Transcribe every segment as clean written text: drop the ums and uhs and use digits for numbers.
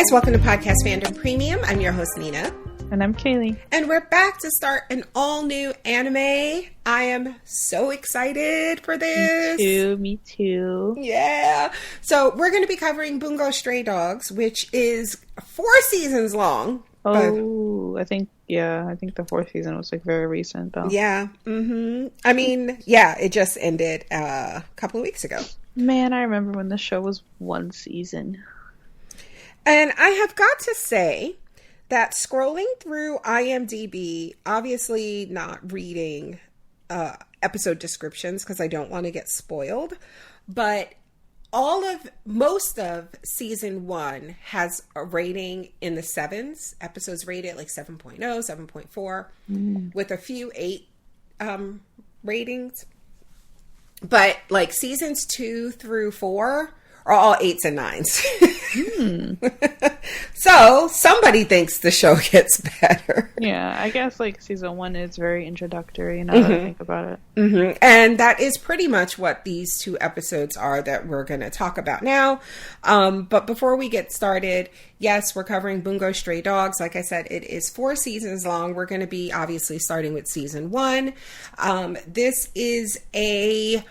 guys, welcome to Podcast Fandom Premium. I'm your host, Nina. And I'm Kaylee. And we're back to start an all-new anime. I am so excited for this. Me too. Yeah. So we're going to be covering Bungo Stray Dogs, which is 4 seasons long. Oh, I think the 4th season was like very recent though. Yeah. Mm-hmm. I mean, yeah, it just ended a couple of weeks ago. Man, I remember when the show was 1 season. And I have got to say that scrolling through IMDb, obviously not reading episode descriptions because I don't want to get spoiled, but most of season 1 has a rating in the 7s. Episodes rated like 7.0, 7.4, with a few 8 ratings. But like seasons 2 through 4 are all 8s and 9s. So somebody thinks the show gets better. Yeah, I guess like season 1 is very introductory now that I think about it. Mm-hmm. And that is pretty much what these 2 episodes are that we're going to talk about now. But before we get started, yes, we're covering Bungo Stray Dogs. Like I said, it is 4 seasons long. We're going to be obviously starting with season 1. This is a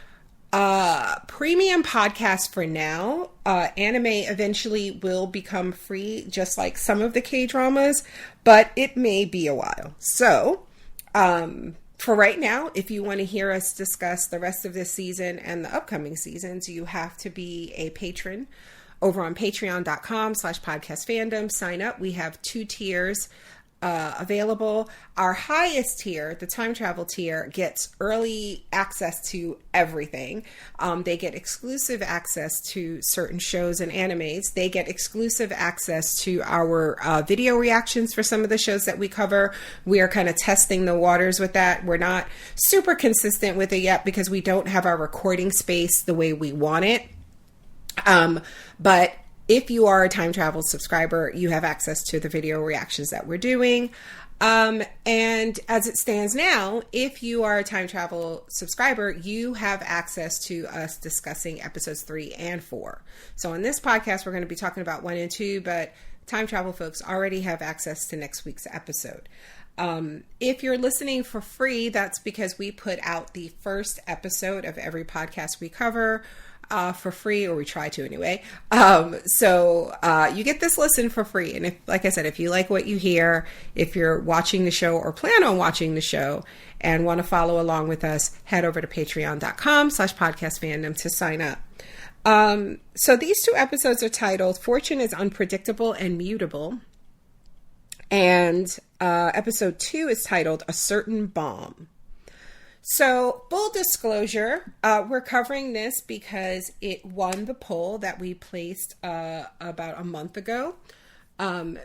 premium podcast for now. Anime eventually will become free, just like some of the K-dramas, but it may be a while. So, for right now, if you want to hear us discuss the rest of this season and the upcoming seasons, you have to be a patron over on patreon.com/podcastfandom. Sign up. We have 2 tiers available. Our highest tier, the time travel tier, gets early access to everything. They get exclusive access to certain shows and animes. They get exclusive access to our video reactions for some of the shows that we cover. We are kind of testing the waters with that. We're not super consistent with it yet because we don't have our recording space the way we want it. But if you are a time travel subscriber, you have access to the video reactions that we're doing. And as it stands now, if you are a time travel subscriber, you have access to us discussing episodes 3 and 4. So on this podcast, we're going to be talking about 1 and 2, but time travel folks already have access to next week's episode. If you're listening for free, that's because we put out the first episode of every podcast we cover for free, or we try to anyway. So you get this listen for free. And if, like I said, if you like what you hear, if you're watching the show or plan on watching the show and want to follow along with us, head over to patreon.com/podcastfandom to sign up. So these 2 episodes are titled Fortune is Unpredictable and Mutable. And episode 2 is titled A Certain Bomb. So, full disclosure, we're covering this because it won the poll that we placed about a month ago.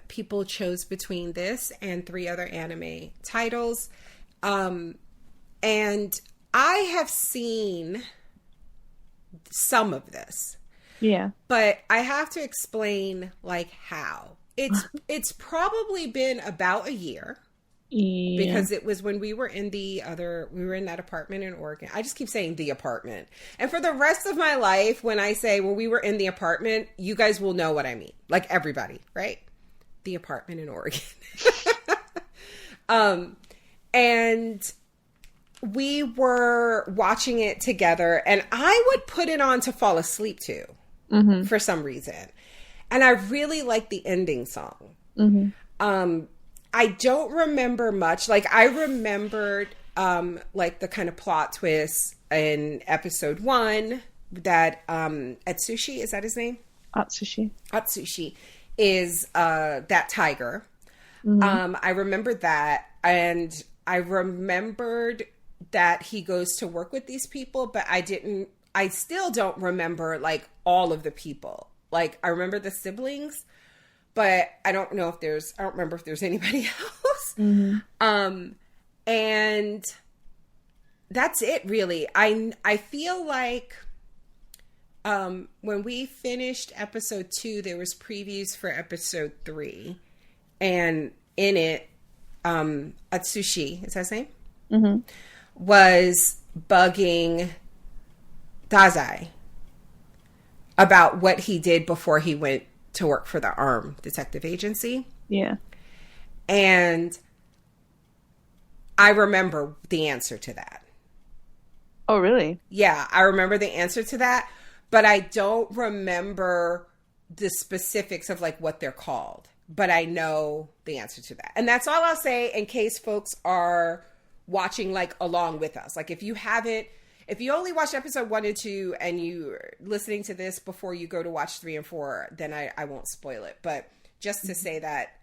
People chose between this and 3 other anime titles. And I have seen some of this. Yeah. But I have to explain, like, how. It's probably been about a year. Yeah. Because it was when we were in that apartment in Oregon. I just keep saying the apartment. And for the rest of my life, when I say, well, we were in the apartment, you guys will know what I mean. Like everybody, right? The apartment in Oregon. And we were watching it together, and I would put it on to fall asleep to for some reason. And I really liked the ending song. I don't remember much. Like, I remembered, like, the kind of plot twist in episode 1 that Atsushi, is that his name? Atsushi is that tiger. I remembered that. And I remembered that he goes to work with these people, but I still don't remember, like, all of the people. Like, I remember the siblings, but I don't remember if there's anybody else. And that's it, really. I feel like when we finished episode 2, there was previews for episode 3. And in it, Atsushi, is that his name? Was bugging Dazai about what he did before he went to work for the ARM detective agency. Yeah. And I remember the answer to that. Oh, really? Yeah, I remember the answer to that, but I don't remember the specifics of like what they're called. But I know the answer to that. And that's all I'll say in case folks are watching like along with us. Like if you only watched episode 1 and 2 and you're listening to this before you go to watch 3 and 4, then I won't spoil it. But just to say that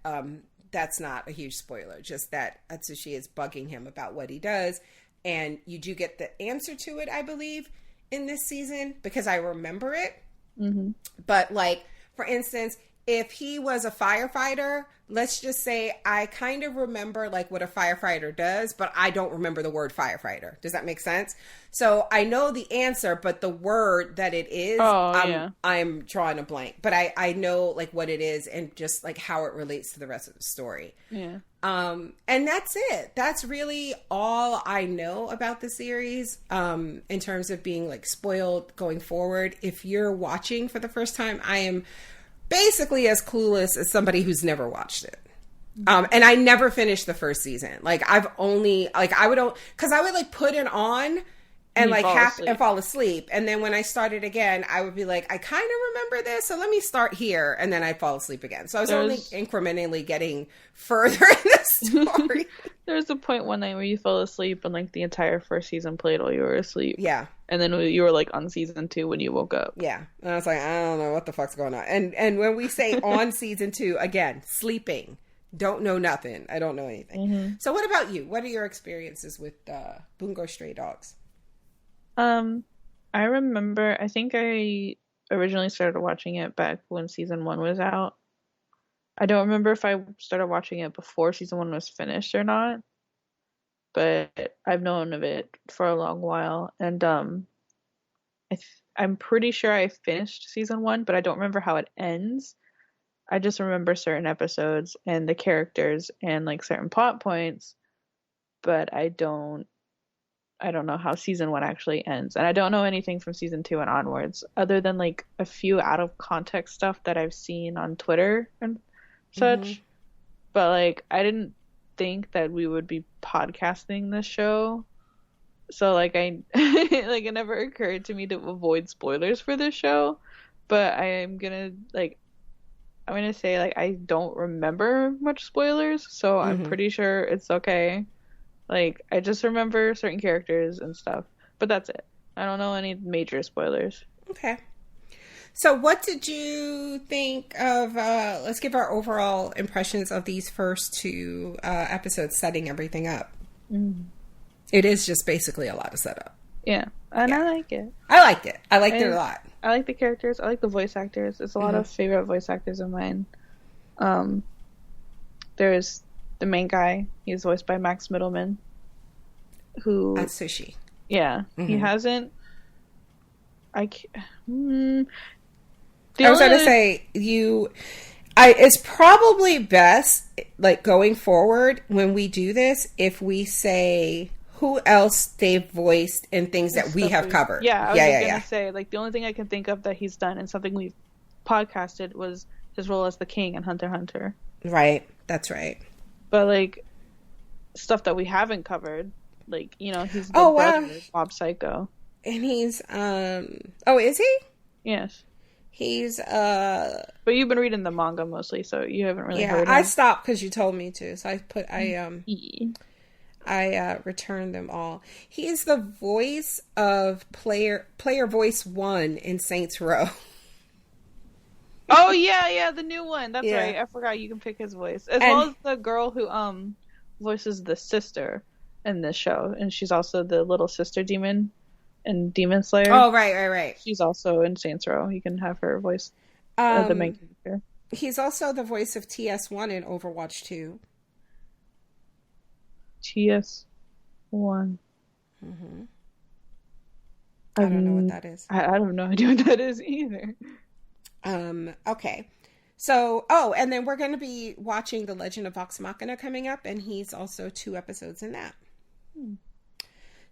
that's not a huge spoiler, just that Atsushi is bugging him about what he does. And you do get the answer to it, I believe, in this season because I remember it. Mm-hmm. But like, for instance, if he was a firefighter, let's just say I kind of remember like what a firefighter does, but I don't remember the word firefighter. Does that make sense? So I know the answer, but the word that it is, I'm drawing a blank. But I know like what it is and just like how it relates to the rest of the story. Yeah. And that's it. That's really all I know about the series in terms of being like spoiled going forward. If you're watching for the first time, I am basically as clueless as somebody who's never watched it. And I never finished the first season. Like I've only like I would like put it on and like and fall asleep. And then when I started again, I would be like, I kind of remember this, so let me start here, and then I'd fall asleep again. So I was only incrementally getting further in the story. There was a point one night where you fell asleep and like the entire first season played while you were asleep. Yeah. And then you were like on season 2 when you woke up. Yeah. And I was like, I don't know what the fuck's going on. And when we say on season 2, again, sleeping. Don't know nothing. I don't know anything. Mm-hmm. So what about you? What are your experiences with Bungo Stray Dogs? I remember, I think I originally started watching it back when season 1 was out. I don't remember if I started watching it before season 1 was finished or not, but I've known of it for a long while. And I'm pretty sure I finished season 1, but I don't remember how it ends. I just remember certain episodes and the characters and like certain plot points, but I don't know how season 1 actually ends. And I don't know anything from season 2 and onwards, other than like a few out of context stuff that I've seen on Twitter and such. Mm-hmm. But like, I didn't think that we would be podcasting this show. So like like it never occurred to me to avoid spoilers for this show. But I'm gonna say like I don't remember much spoilers, so mm-hmm. I'm pretty sure it's okay. Like, I just remember certain characters and stuff. But that's it. I don't know any major spoilers. Okay. So what did you think of, let's give our overall impressions of these first 2 episodes, setting everything up. Mm. It is just basically a lot of setup. Yeah. And I like it. I liked it. I liked it a lot. I like the characters. I like the voice actors. There's a lot of favorite voice actors of mine. There's the main guy. He's voiced by Max Middleman. Who... Atsushi. Yeah. Mm-hmm. He hasn't... I was going to say, it's probably best, like, going forward, when we do this, if we say who else they've voiced in things that we have covered. Yeah, I was going to say, like, the only thing I can think of that he's done and something we've podcasted was his role as the king in Hunter x Hunter. Right. That's right. But, like, stuff that we haven't covered, like, you know, he's the brother of Mob Psycho. And he's, is he? Yes. He's, But you've been reading the manga mostly, so you haven't really heard him. I stopped because you told me to, so I returned them all. He is the voice of player voice 1 in Saints Row. Oh, yeah, the new one. That's right. I forgot you can pick his voice. Well as the girl who voices the sister in this show. And she's also the little sister demon in Demon Slayer. Oh, right. She's also in Saints Row. You can have her voice the main character. He's also the voice of TS1 in Overwatch 2. TS1. Mm-hmm. I don't know what that is. I have no idea what that is either. Okay. So, and then we're going to be watching The Legend of Vox Machina coming up, and he's also 2 episodes in that.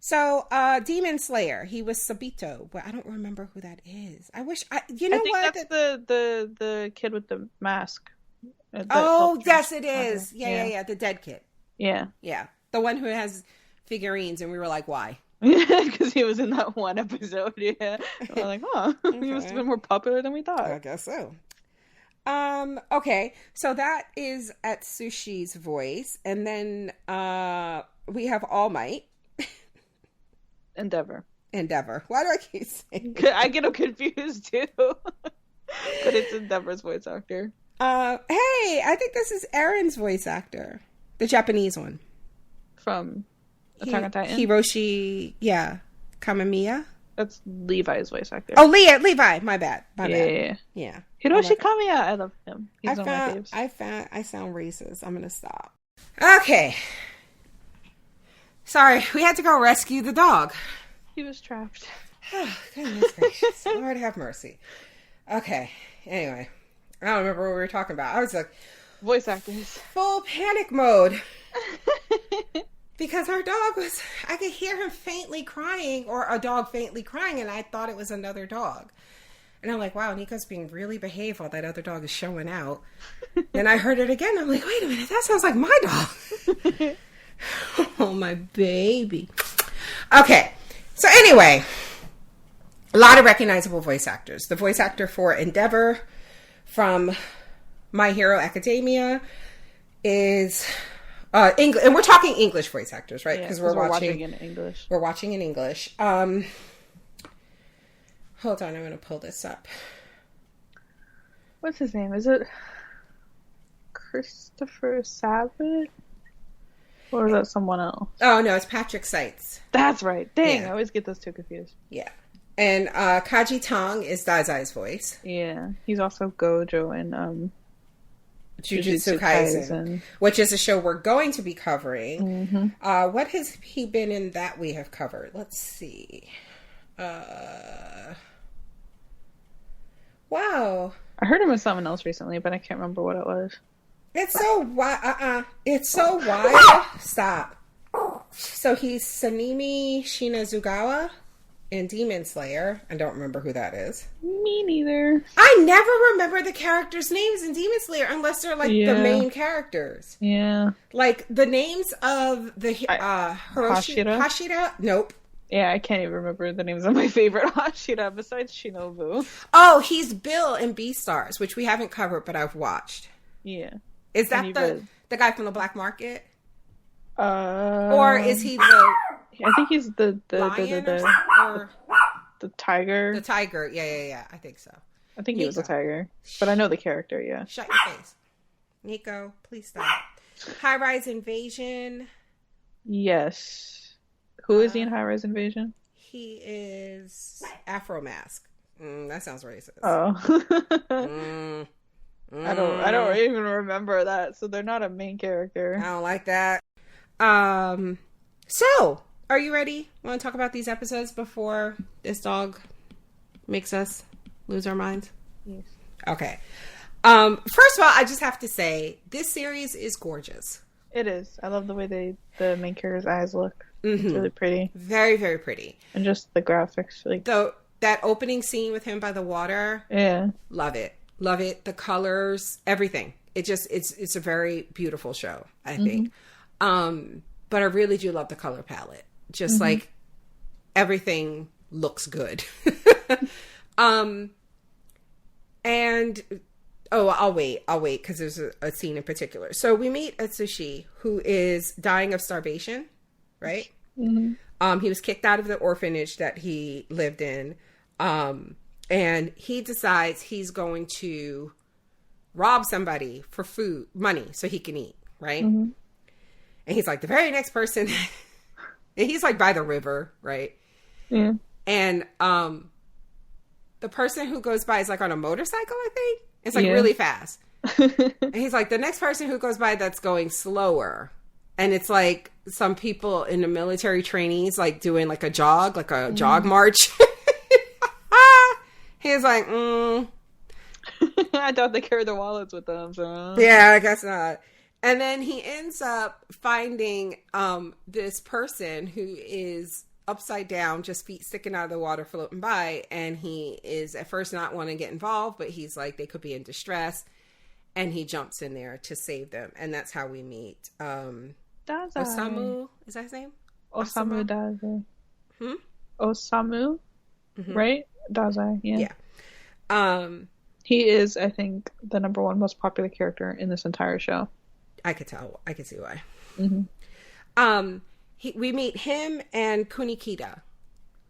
So, Demon Slayer, he was Sabito, but I don't remember who that is. I wish I think what? That's the kid with the mask. Oh, yes, it is. Yeah. The dead kid. Yeah. Yeah. The one who has figurines, and we were like, why? Because he was in that one episode, yeah. We're like, okay. He must have been more popular than we thought. I guess so. Okay, so that is Atsushi's voice, and then we have All Might. Endeavor. Why do I keep saying that? I get confused too. But it's Endeavor's voice actor. Hey, I think this is Aaron's voice actor. The Japanese one. From Attack on Titan? Hiroshi, Kamamiya. That's Levi's voice actor. Oh, Levi. My bad. Yeah. Hiroshi Kamiya. I love him. He's one of my faves. I sound racist. I'm going to stop. Okay. Sorry. We had to go rescue the dog. He was trapped. Oh, goodness gracious. Lord have mercy. Okay. Anyway. I don't remember what we were talking about. I was like... Voice actors. Full panic mode. Because our dog was... I could hear him faintly crying, or a dog faintly crying, and I thought it was another dog. And I'm like, wow, Nico's being really behaved while that other dog is showing out. Then I heard it again. I'm like, wait a minute, that sounds like my dog. Oh, my baby. Okay. So anyway, a lot of recognizable voice actors. The voice actor for Endeavor from My Hero Academia is... English, and we're talking English voice actors, right? Because we're watching in English. We're watching in English. Hold on, I'm going to pull this up. What's his name? Is it Christopher Sabat? Or is that someone else? Oh, no, it's Patrick Seitz. That's right. Dang, I always get those two confused. Yeah. And Kaji Tong is Dazai's voice. Yeah. He's also Gojo in Jujutsu Kaisen, which is a show we're going to be covering. Mm-hmm. What has he been in that we have covered? Let's see. Wow. I heard him in something else recently, but I can't remember what it was. It's so wild. It's so wild. Stop. So he's Sanemi Shinazugawa in Demon Slayer. I don't remember who that is. Me neither. I never remember the characters' names in Demon Slayer unless they're like the main characters. Yeah. Like the names of the Hashira? Nope. Yeah, I can't even remember the names of my favorite Hashira besides Shinobu. Oh, he's Bill in Beastars, which we haven't covered, but I've watched. Yeah. Is that the guy from the black market? Or is he the... I think he's the tiger. The tiger, yeah. I think so. I think he was a tiger, but I know the character. Yeah. Shut your face, Nico. Please stop. High Rise Invasion. Yes. Who is he in High Rise Invasion? He is Afro Mask. That sounds racist. Oh. I don't even remember that. So they're not a main character. I don't like that. So, are you ready? Want to talk about these episodes before this dog makes us lose our minds? Yes. Okay. First of all, I just have to say, this series is gorgeous. It is. I love the way the main character's eyes look. Mm-hmm. It's really pretty. Very, very pretty. And just the graphics. Like that opening scene with him by the water. Yeah. Love it. Love it. The colors, everything. It's a very beautiful show, I think. But I really do love the color palette. Just like everything looks good. And I'll wait because there's a scene in particular. So we meet Atsushi, who is dying of starvation, right? Mm-hmm. He was kicked out of the orphanage that he lived in. And he decides he's going to rob somebody for money so he can eat, right? Mm-hmm. And he's like, the very next person, and he's like by the river, right? Yeah. And the person who goes by is like on a motorcycle, I think. It's like really fast. And he's like, the next person who goes by that's going slower. And it's like some people in the military trainees like doing like a jog jog march. He's like, I thought they carried their wallets with them. So. Yeah, I guess not. And then he ends up finding this person who is upside down, just feet sticking out of the water, floating by. And he is at first not wanting to get involved, but he's like, they could be in distress. And he jumps in there to save them. And that's how we meet Osamu. Is that his name? Osamu Dazai. Hmm? Osamu? Mm-hmm. Right? Dazai, yeah. Yeah. He is, I think, the number one most popular character in this entire show. I could tell. I could see why. Mm-hmm. We meet him and Kunikita,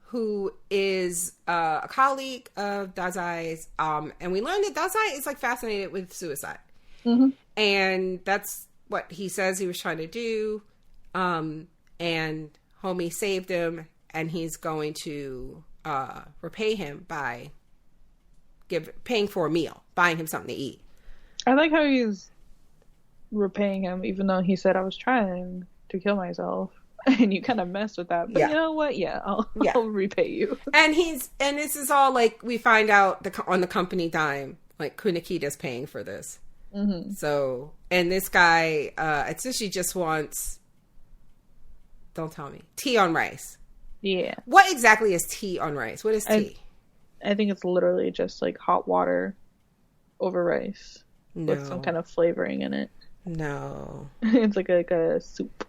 who is a colleague of Dazai's, and we learned that Dazai is like fascinated with suicide, and that's what he says he was trying to do. And homie saved him, and he's going to repay him by paying for a meal, buying him something to eat. I like how he's repaying him, even though he said I was trying to kill myself. And you kind of mess with that, but you know what? Yeah, I'll repay you. And this is all like we find out on the company dime, like Kunikita's paying for this. Mm-hmm. So, and this guy, Atsushi just wants, don't tell me, tea on rice. Yeah. What exactly is tea on rice? What is tea? I think it's literally just like hot water over rice with some kind of flavoring in it. No. It's like a soup.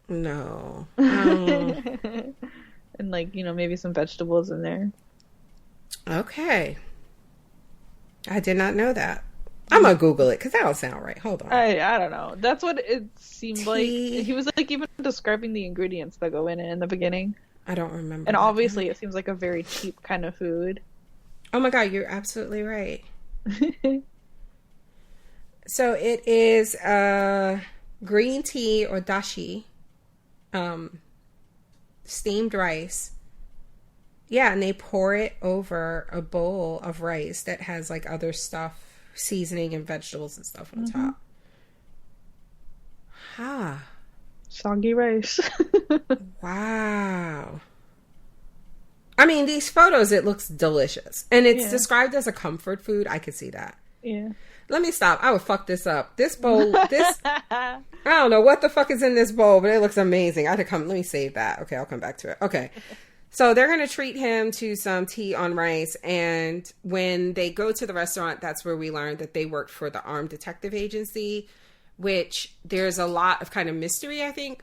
No. And like, maybe some vegetables in there. Okay. I did not know that. I'm gonna Google it because that don't sound right. Hold on. I don't know. That's what it seemed like. He was like even describing the ingredients that go in the beginning. I don't remember. And obviously it seems like a very cheap kind of food. Oh my god, you're absolutely right. So it is green tea or dashi, steamed rice. Yeah, and they pour it over a bowl of rice that has like other stuff, seasoning and vegetables and stuff on top. Soggy rice. Wow. I mean, these photos, it looks delicious. And it's described as a comfort food. I could see that. Yeah. Let me stop. I would fuck this up. This bowl, I don't know what the fuck is in this bowl, but it looks amazing. Let me save that. Okay, I'll come back to it. Okay. So they're going to treat him to some tea on rice. And when they go to the restaurant, that's where we learned that they worked for the Armed Detective Agency, which there's a lot of kind of mystery, I think,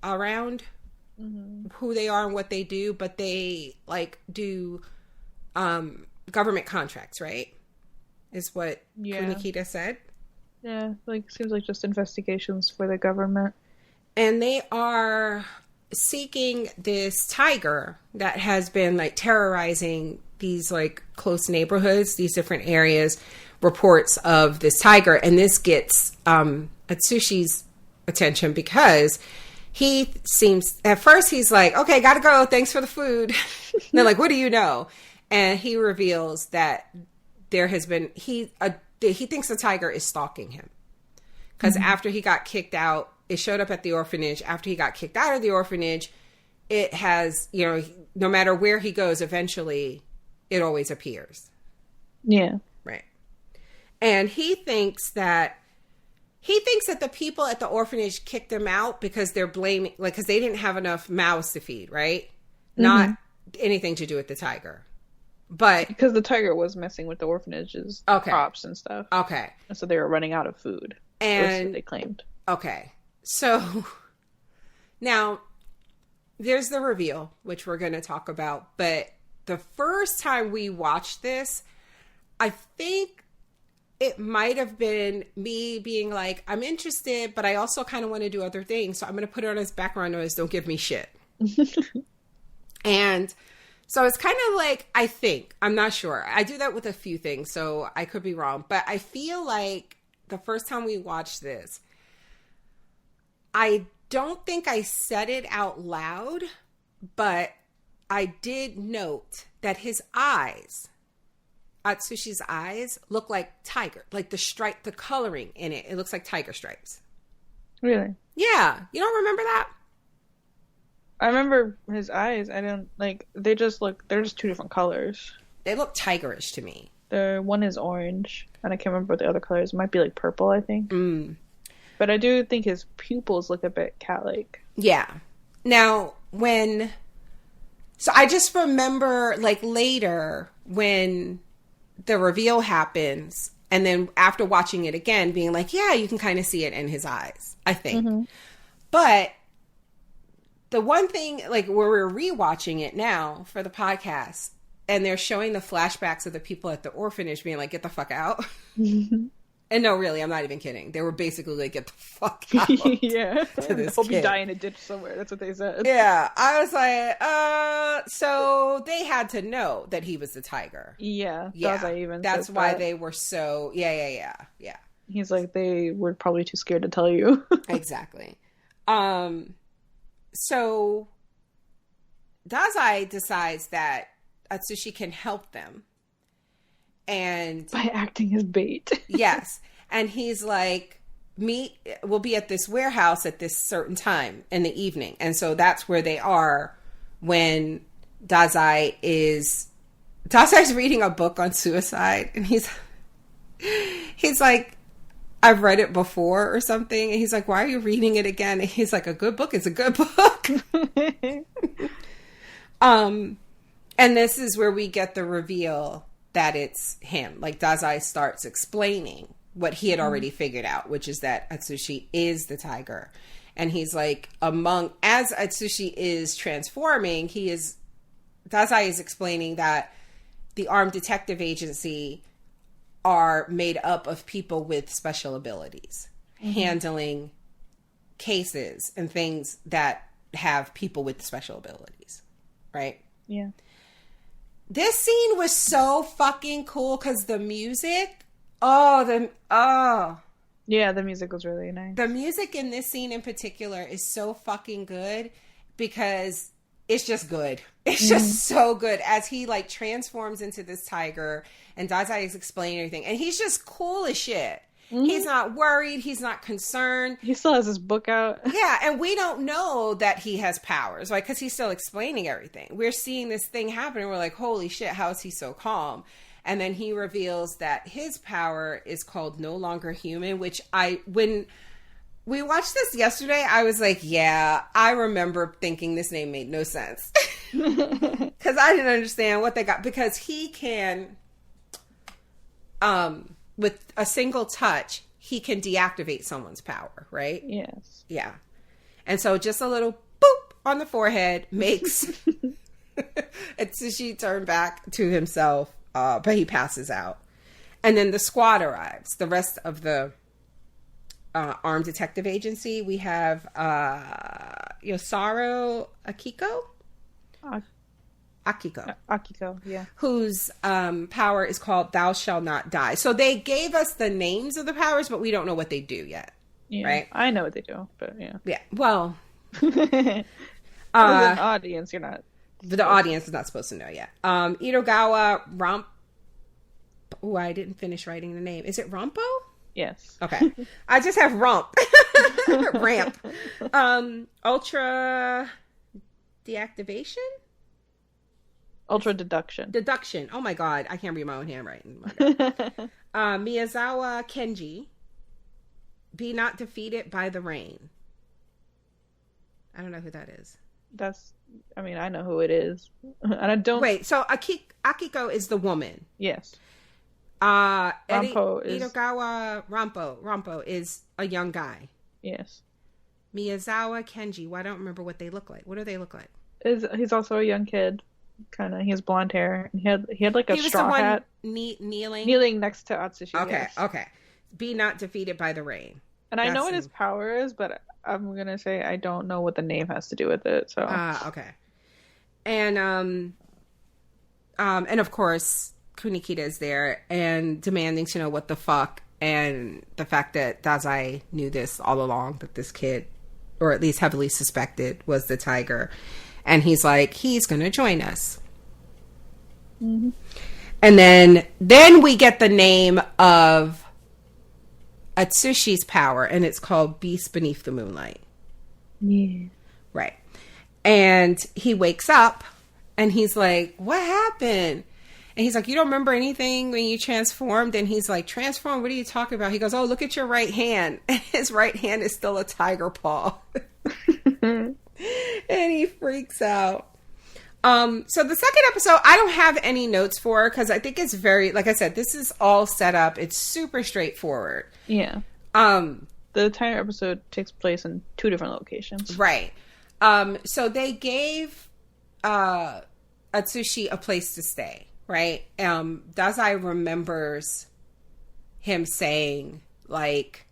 around who they are and what they do. But they like do government contracts, right? Is what Kunikita said. Yeah, like seems like just investigations for the government. And they are seeking this tiger that has been like terrorizing these like close neighborhoods, these different areas, reports of this tiger. And this gets Atsushi's attention because he seems, at first he's like, okay, gotta go. Thanks for the food. They're like, what do you know? And he reveals that there has been, he thinks the tiger is stalking him. Because after he got kicked out, it showed up at the orphanage. After he got kicked out of the orphanage, it has, no matter where he goes, eventually it always appears. Yeah. Right. And he thinks that the people at the orphanage kicked him out because they're blaming, like, because they didn't have enough mouths to feed, right? Not anything to do with the tiger. But because the tiger was messing with the orphanage's crops and stuff. Okay. And so they were running out of food. And they claimed. Okay. So now there's the reveal, which we're going to talk about. But the first time we watched this, I think it might have been me being like, I'm interested, but I also kind of want to do other things. So I'm going to put it on as background noise. Don't give me shit. And so it's kind of like, I think, I'm not sure. I do that with a few things, so I could be wrong. But I feel like the first time we watched this, I don't think I said it out loud, but I did note that his eyes, Atsushi's eyes, look like tiger. Like the coloring in it, it looks like tiger stripes. Really? Yeah. You don't remember that? I remember his eyes. I don't they're just two different colors. They look tigerish to me. The one is orange, and I can't remember what the other colors. It might be like purple, I think. But I do think his pupils look a bit cat-like. Yeah. Now, so I just remember, like, later when the reveal happens, and then after watching it again, being like, yeah, you can kind of see it in his eyes, I think. Mm-hmm. But the one thing, like, where we're rewatching it now for the podcast, and they're showing the flashbacks of the people at the orphanage being like, get the fuck out. Mm-hmm. And no, really, I'm not even kidding. They were basically like, get the fuck out. Yeah. To this Hope kid. you die in a ditch somewhere. That's what they said. Yeah. I was like, so they had to know that he was the tiger. Yeah. That's why they were so, yeah. He's like, they were probably too scared to tell you. Exactly. So Dazai decides that Atsushi can help them. And by acting as bait. Yes. And he's like, we'll be at this warehouse at this certain time in the evening. And so that's where they are when Dazai's reading a book on suicide. And he's like, I've read it before or something. And he's like, why are you reading it again? And he's like, a good book is a good book. And this is where we get the reveal that it's him. Like, Dazai starts explaining what he had already figured out, which is that Atsushi is the tiger. And he's like, as Atsushi is transforming, Dazai is explaining that the Armed Detective Agency are made up of people with special abilities, handling cases and things that have people with special abilities. Right? Yeah. This scene was so fucking cool because the music, yeah, the music was really nice. The music in this scene in particular is so fucking good because it's just good. It's just so good as he like transforms into this tiger and Dazai is explaining everything. And he's just cool as shit. Mm-hmm. He's not worried. He's not concerned. He still has his book out. Yeah, and we don't know that he has powers, right? Because he's still explaining everything. We're seeing this thing happen, and we're like, holy shit, how is he so calm? And then he reveals that his power is called No Longer Human, which when we watched this yesterday, I was like, yeah, I remember thinking this name made no sense. Because I didn't understand what they got. Because he can... with a single touch, he can deactivate someone's power, right? Yes. Yeah. And so just a little boop on the forehead makes Atsushi turn back to himself, but he passes out. And then the squad arrives. The rest of the Armed Detective Agency. We have Yosaro Akiko? Akiko, yeah. Whose power is called Thou Shall Not Die. So they gave us the names of the powers, but we don't know what they do yet. Yeah, right? I know what they do, but yeah. Yeah, well. The audience, you're not. The audience is not supposed to know yet. Itogawa I didn't finish writing the name. Is it Rampo? Yes. Okay. I just have Ramp. Ultra Deactivation? Ultra Deduction. Deduction. Oh my god, I can't read my own handwriting. Miyazawa Kenji. Be not defeated by the rain. I don't know who that is. I know who it is. And I don't... Wait, so Akiko is the woman. Yes. Itogawa Rampo is a young guy. Yes. Miyazawa Kenji. Well, I don't remember what they look like. What do they look like? He's also a young kid. Kind of, he has blonde hair. He had like a straw hat. Kneeling next to Atsushi. Okay, yes. Okay. Be not defeated by the rain. And I know what his power is, but I'm gonna say I don't know what the name has to do with it. So. Okay. And of course Kunikita is there and demanding to know what the fuck, and the fact that Dazai knew this all along, that this kid, or at least heavily suspected, was the tiger. And he's like, he's going to join us. Mm-hmm. And then we get the name of Atsushi's power, and it's called Beast Beneath the Moonlight. Yeah. Right. And he wakes up, and he's like, what happened? And he's like, you don't remember anything when you transformed? And he's like, transform? What are you talking about? He goes, oh, look at your right hand. And his right hand is still a tiger paw. And he freaks out. So the second episode, I don't have any notes for because I think it's very, like I said, this is all set up. It's super straightforward. Yeah. The entire episode takes place in 2 different locations. Right. So they gave Atsushi a place to stay, right? Dazai remembers him saying, like,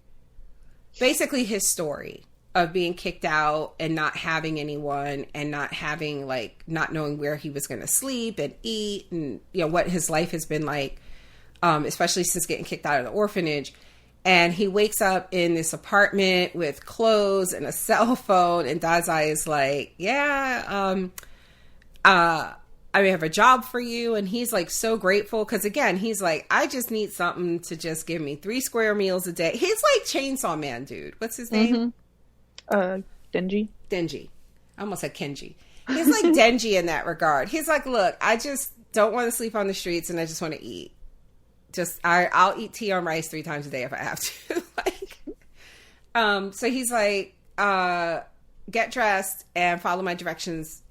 basically his story of being kicked out and not having anyone and not having, like, not knowing where he was going to sleep and eat and, you know, what his life has been like, especially since getting kicked out of the orphanage. And he wakes up in this apartment with clothes and a cell phone. And Dazai is like, yeah, I have a job for you. And he's like so grateful. Because again, he's like, I just need something to just give me 3 square meals a day. He's like Chainsaw Man, dude. What's his name? Denji. Denji. I almost said Kenji. He's like Denji in that regard. He's like, look, I just don't want to sleep on the streets and I just want to eat. I'll eat tea on rice 3 times a day if I have to. So he's like, get dressed and follow my directions.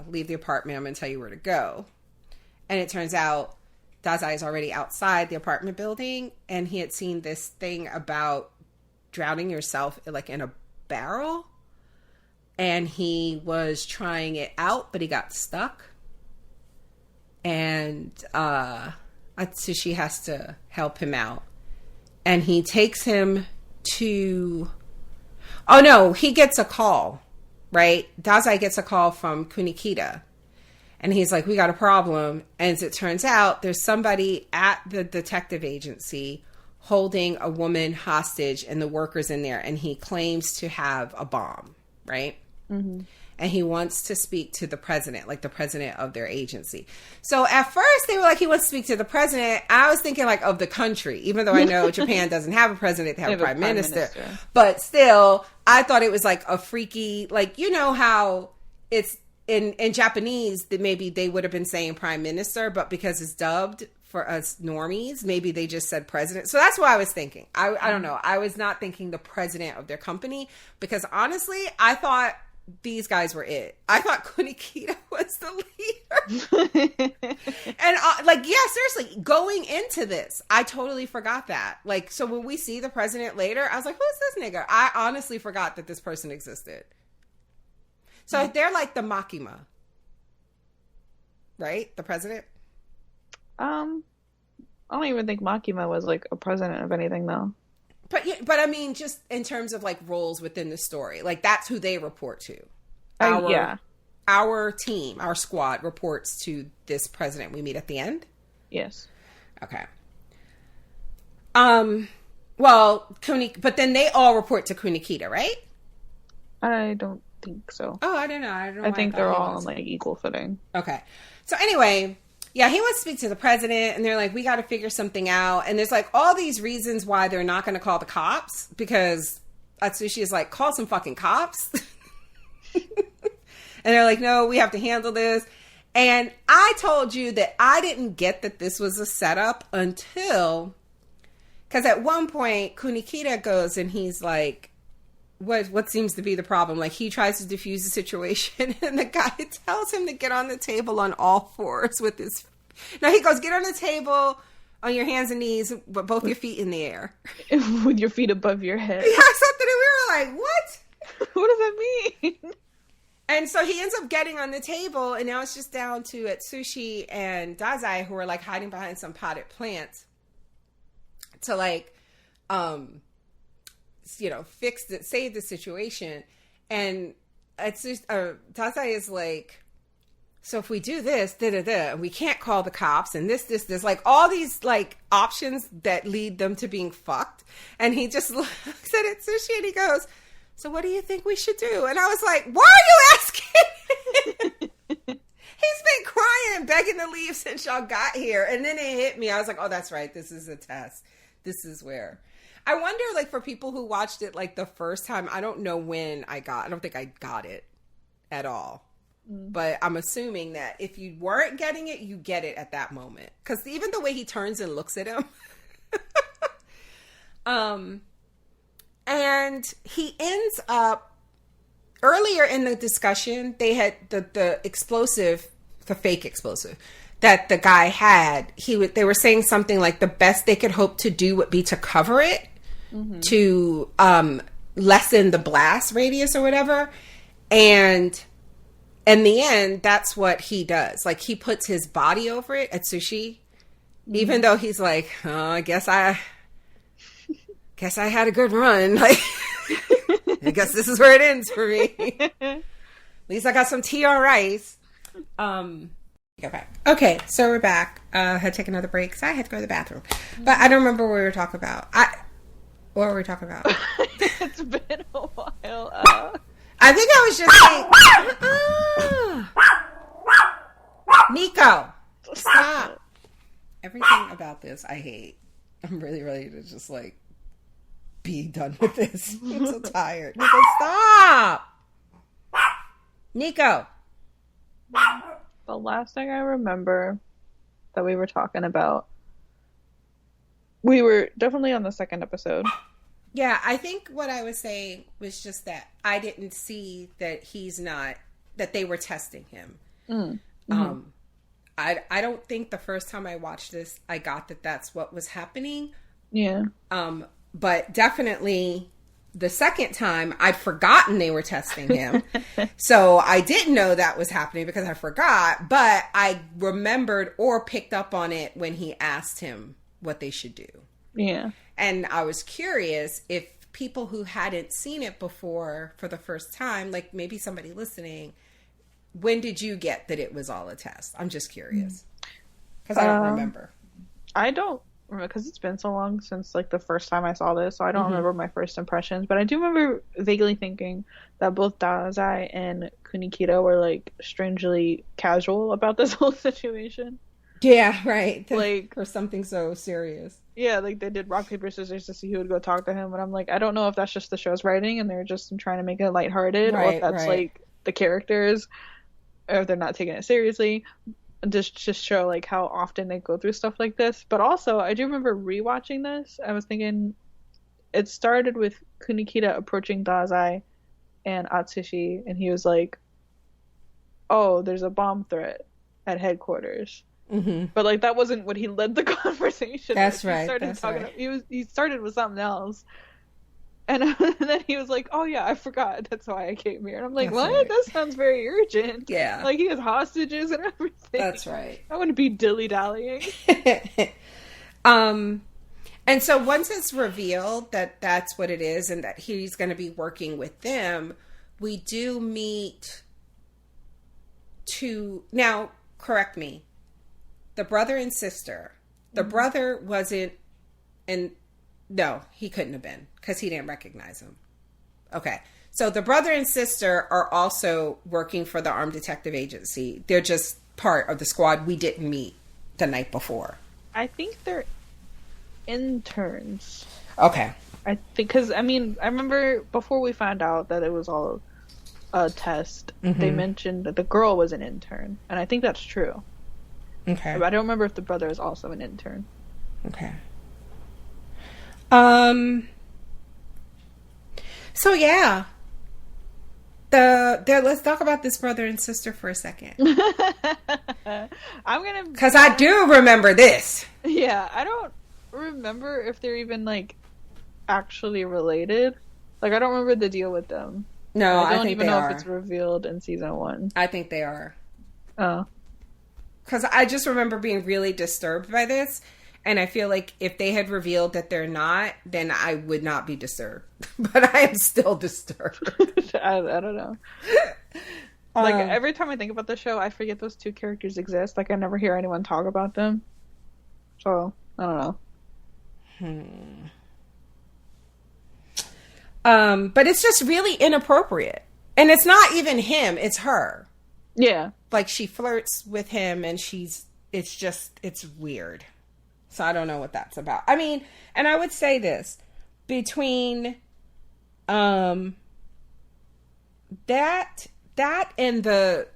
Leave the apartment. I'm going to tell you where to go. And it turns out Dazai is already outside the apartment building. And he had seen this thing about drowning yourself like in a barrel. And he was trying it out, but he got stuck. And, Atsushi has to help him out. And he takes him to... Oh, no, he gets a call, right? Dazai gets a call from Kunikita. And he's like, we got a problem. And as it turns out, there's somebody at the detective agency holding a woman hostage and the workers in there. And he claims to have a bomb, right? Mm-hmm. And he wants to speak to the president, like the president of their agency. So at first they were like, he wants to speak to the president. I was thinking like of the country, even though I know Japan doesn't have a president, they have a prime minister. But still, I thought it was like a freaky, like, you know how it's in Japanese that maybe they would have been saying prime minister, but because it's dubbed for us normies, maybe they just said president. So that's what I was thinking. I don't know. I was not thinking the president of their company because honestly, I thought these guys were it. I thought Kunikita was the leader. And like, yeah, seriously, going into this, I totally forgot that. Like, so when we see the president later, I was like, who's this nigga? I honestly forgot that this person existed. So they're like the Makima, right? The president? I don't even think Makima was like a president of anything though. But I mean, just in terms of like roles within the story, like that's who they report to. Our team, our squad reports to this president we meet at the end. Yes. Okay. Well, but then they all report to Kunikita, right? I don't think so. Oh, I don't know. I think they're all on like equal footing. Okay. So anyway, yeah, he wants to speak to the president, and they're like, we got to figure something out. And there's like all these reasons why they're not going to call the cops, because Atsushi is like, call some fucking cops. And they're like, no, we have to handle this. And I told you that I didn't get that this was a setup until, because at one point, Kunikita goes and he's like, what seems to be the problem? Like, he tries to diffuse the situation, and the guy tells him to get on the table on all fours with his... No, he goes, get on the table on your hands and knees, but both your feet in the air. With your feet above your head. Yeah, something, and we were like, what? What does that mean? And so he ends up getting on the table, and now it's just down to Atsushi and Dazai, who are, like, hiding behind some potted plants to, like, you know, save the situation. And Dazai is like, so if we do this, and we can't call the cops, and this, like all these like options that lead them to being fucked. And he just looks at Atsushi and he goes, so what do you think we should do? And I was like, why are you asking? He's been crying and begging to leave since y'all got here. And then it hit me. I was like, oh, that's right. This is a test. This is where... I wonder, like, for people who watched it, like, the first time, I don't know when I don't think I got it at all. But I'm assuming that if you weren't getting it, you get it at that moment. Because even the way he turns and looks at him. And he ends up earlier in the discussion, they had the explosive, the fake explosive that the guy had. They were saying something like the best they could hope to do would be to cover it to lessen the blast radius or whatever. And in the end, that's what he does. Like, he puts his body over it, Atsushi, even though he's like, oh, I guess I had a good run. Like, I guess this is where it ends for me. At least I got some tea on rice. Okay, so we're back. I had to take another break because I had to go to the bathroom. But I don't remember what we were talking about. What were we talking about? It's been a while. I think I was just saying, Nico, stop. Everything about this I hate. I'm really ready to just like be done with this. I'm so tired. Nico, stop. Nico. The last thing I remember that we were talking about, we were definitely on the second episode. Yeah, I think what I was saying was just that I didn't see that that they were testing him. Mm-hmm. I don't think the first time I watched this, I got that that's what was happening. Yeah. But definitely the second time, I'd forgotten they were testing him. So I didn't know that was happening because I forgot, but I remembered or picked up on it when he asked him what they should do. Yeah. And I was curious if people who hadn't seen it before for the first time, like maybe somebody listening, when did you get that it was all a test? I'm just curious. Because I don't remember. I don't remember, because it's been so long since like the first time I saw this, so I don't remember my first impressions. But I do remember vaguely thinking that both Dazai and Kunikita were like strangely casual about this whole situation. Yeah, right. Like, for something so serious. Yeah, like they did rock, paper, scissors to see who would go talk to him. And I'm like, I don't know if that's just the show's writing and they're just trying to make it lighthearted, or if that's like the characters, or if they're not taking it seriously. Just show like how often they go through stuff like this. But also, I do remember rewatching this. I was thinking it started with Kunikita approaching Dazai and Atsushi, and he was like, "Oh, there's a bomb threat at headquarters." Mm-hmm. But like that wasn't what he led the conversation. That's with. right. He started with something else, and then he was like, "Oh yeah, I forgot. That's why I came here." And I'm like, "What? Right. That sounds very urgent." Yeah, like he has hostages and everything. That's right. I wouldn't be dilly dallying. And so once it's revealed that that's what it is and that he's going to be working with them, we do meet now. Correct me. The brother and sister. The brother wasn't, no, he couldn't have been because he didn't recognize him. Okay. So the brother and sister are also working for the Armed Detective Agency. They're just part of the squad we didn't meet the night before. I think they're interns. Okay. I think, because, I mean, I remember before we found out that it was all a test, they mentioned that the girl was an intern. And I think that's true. Okay. But I don't remember if the brother is also an intern. Okay. So yeah. Let's talk about this brother and sister for a second. Because I do remember this. Yeah, I don't remember if they're even like actually related. Like I don't remember the deal with them. No, I don't think even they know are. if it's revealed in season 1. I think they are. Oh. Because I just remember being really disturbed by this. And I feel like if they had revealed that they're not, then I would not be disturbed. But I am still disturbed. I don't know. Like, every time I think about the show, I forget those two characters exist. Like, I never hear anyone talk about them. So, I don't know. But it's just really inappropriate. And it's not even him, it's her. Yeah. Like, she flirts with him and it's weird. So I don't know what that's about. I mean, and I would say this, between that and the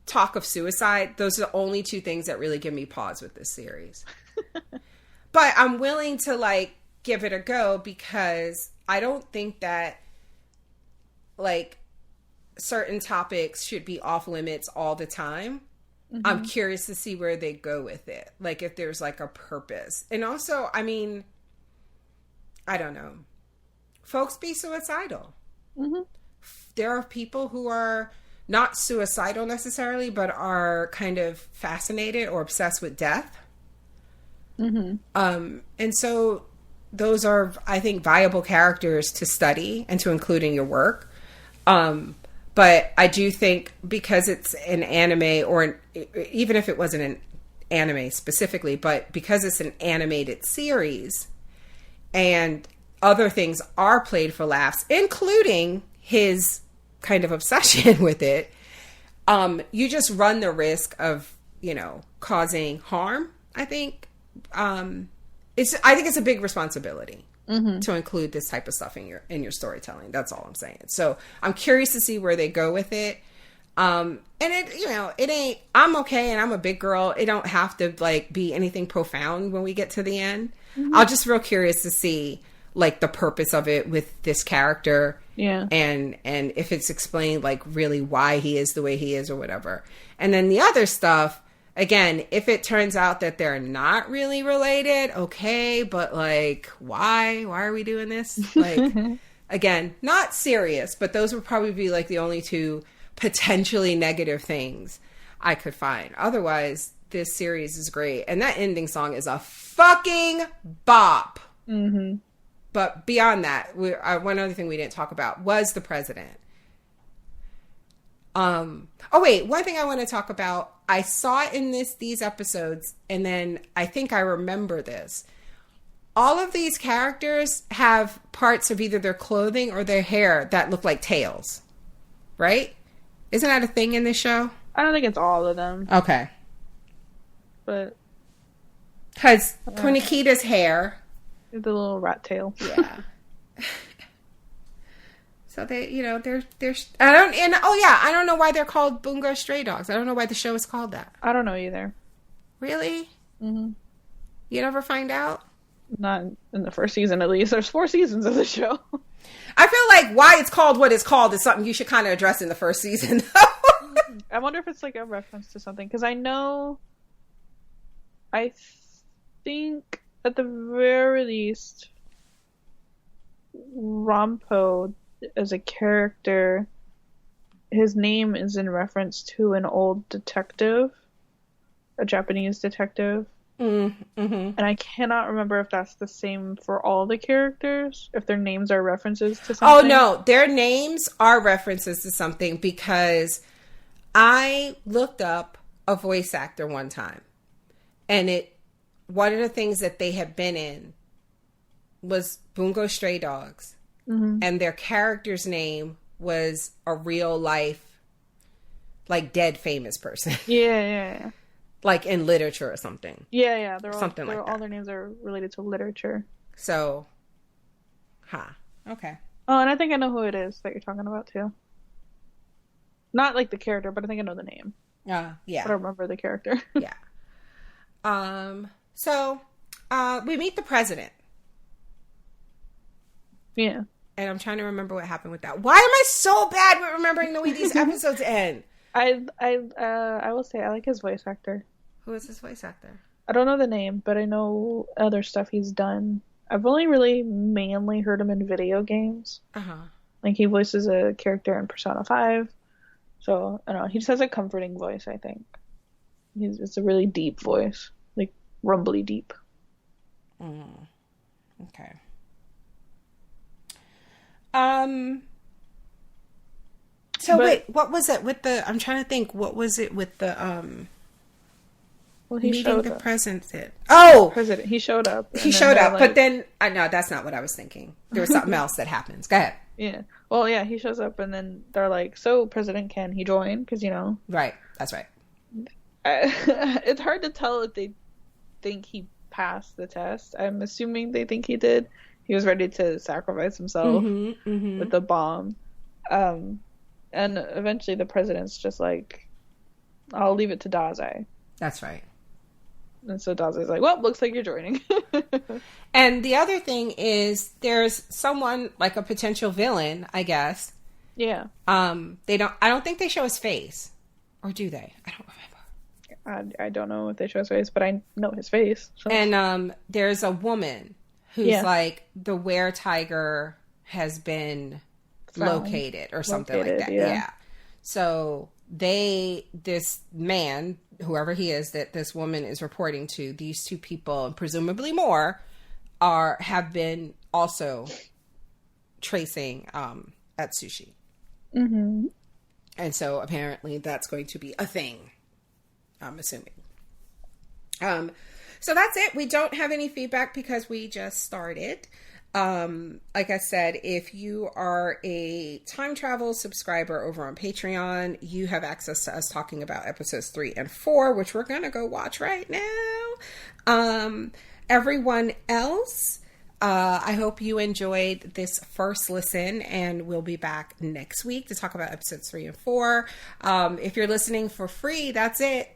talk of suicide, those are the only two things that really give me pause with this series. But I'm willing to like give it a go because I don't think that like certain topics should be off limits all the time. I'm curious to see where they go with it. Like, if there's, like, a purpose. And also, I mean, I don't know. Folks be suicidal. There are people who are not suicidal necessarily, but are kind of fascinated or obsessed with death. And so those are, I think, viable characters to study and to include in your work. But I do think because it's an anime, or even if it wasn't an anime specifically, but because it's an animated series and other things are played for laughs, including his kind of obsession with it, you just run the risk of, you know, causing harm. I think it's a big responsibility to include this type of stuff in your storytelling. That's all I'm saying. So I'm curious to see where they go with it. And it, you know, it ain't, I'm okay. And I'm a big girl. It don't have to like be anything profound when we get to the end. I'm just real curious to see like the purpose of it with this character. Yeah. And if it's explained like really why he is the way he is or whatever. And then the other stuff, again, if it turns out that they're not really related, okay, but like, why are we doing this? Like, again, not serious, but those would probably be like the only two potentially negative things I could find. Otherwise, this series is great. And that ending song is a fucking bop. But beyond that, one other thing we didn't talk about was the president. Oh wait, one thing I want to talk about. I saw it in these episodes, and then I think I remember this. All of these characters have parts of either their clothing or their hair that look like tails, right? Isn't that a thing in this show? I don't think it's all of them. Okay. But because Kunikita's hair, the little rat tail. Yeah. So they, you know, they're I don't know why they're called Bungo Stray Dogs. I don't know why the show is called that. I don't know either. Really? You never find out? Not in the first season, at least. There's 4 seasons of the show. I feel like why it's called what it's called is something you should kind of address in the first season. I wonder if it's like a reference to something, because I think at the very least, Rampo as a character, his name is in reference to an old detective, a Japanese detective. And I cannot remember if that's the same for all the characters, if their names are references to something. Oh no, their names are references to something, because I looked up a voice actor one time, and one of the things that they had been in was Bungo Stray Dogs. And their character's name was a real life, like dead famous person. Yeah. Like in literature or something. Yeah. All their names are related to literature. So, okay. Oh, and I think I know who it is that you're talking about too. Not like the character, but I think I know the name. Yeah. I don't remember the character. Yeah. So, we meet the president. Yeah. And I'm trying to remember what happened with that. Why am I so bad with remembering the way these episodes end? I will say I like his voice actor. Who is his voice actor? I don't know the name, but I know other stuff he's done. I've only really mainly heard him in video games. Like he voices a character in Persona 5. So I don't know. He just has a comforting voice, I think. It's a really deep voice, like rumbly deep. Okay. Wait, what was it with the, I'm trying to think, what was it with the, well, he meeting the up. president? Oh! President, he showed up. He showed up, like, but then, no, that's not what I was thinking. There was something else that happens. Go ahead. Yeah. Well, yeah, he shows up and then they're like, so, President, can he join? Because, you know. Right. That's right. It's hard to tell if they think he passed the test. I'm assuming they think he did. He was ready to sacrifice himself with the bomb. And eventually the president's just like, I'll leave it to Daze. That's right. And so Daze's like, well, looks like you're joining. And the other thing is there's someone, like a potential villain, I guess. Yeah. I don't think they show his face. Or do they? I don't remember. I don't know if they show his face, but I know his face. So. And there's a woman who's like, the were-tiger has been located or something like that. Yeah. So this man, whoever he is that this woman is reporting to, these two people, and presumably more, have been also tracing Atsushi. Mm-hmm. And so apparently that's going to be a thing, I'm assuming. So that's it. We don't have any feedback because we just started. Like I said, if you are a time travel subscriber over on Patreon, you have access to us talking about episodes 3 and 4, which we're going to go watch right now. Everyone else, I hope you enjoyed this first listen, and we'll be back next week to talk about episodes 3 and 4. If you're listening for free, that's it.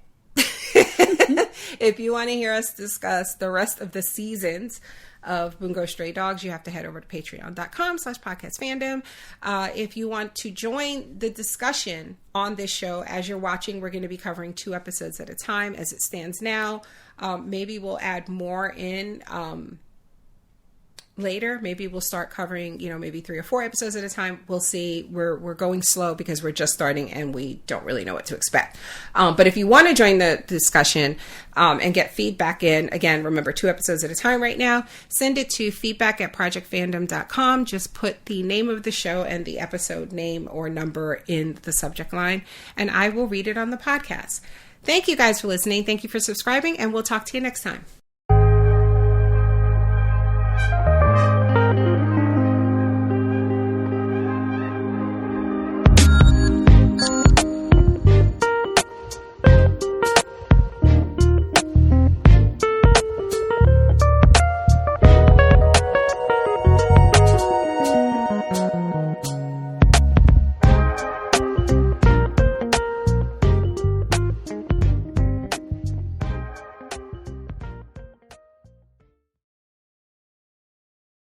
If you want to hear us discuss the rest of the seasons of Bungo Stray Dogs, you have to head over to patreon.com/podcastfandom. If you want to join the discussion on this show as you're watching, we're going to be covering 2 episodes at a time as it stands now. Maybe we'll add more in later. Maybe we'll start covering, maybe 3 or 4 episodes at a time. We'll see. We're going slow because we're just starting and we don't really know what to expect. But if you want to join the discussion and get feedback in, again, remember 2 episodes at a time right now, send it to feedback@projectfandom.com. Just put the name of the show and the episode name or number in the subject line, and I will read it on the podcast. Thank you guys for listening. Thank you for subscribing, and we'll talk to you next time.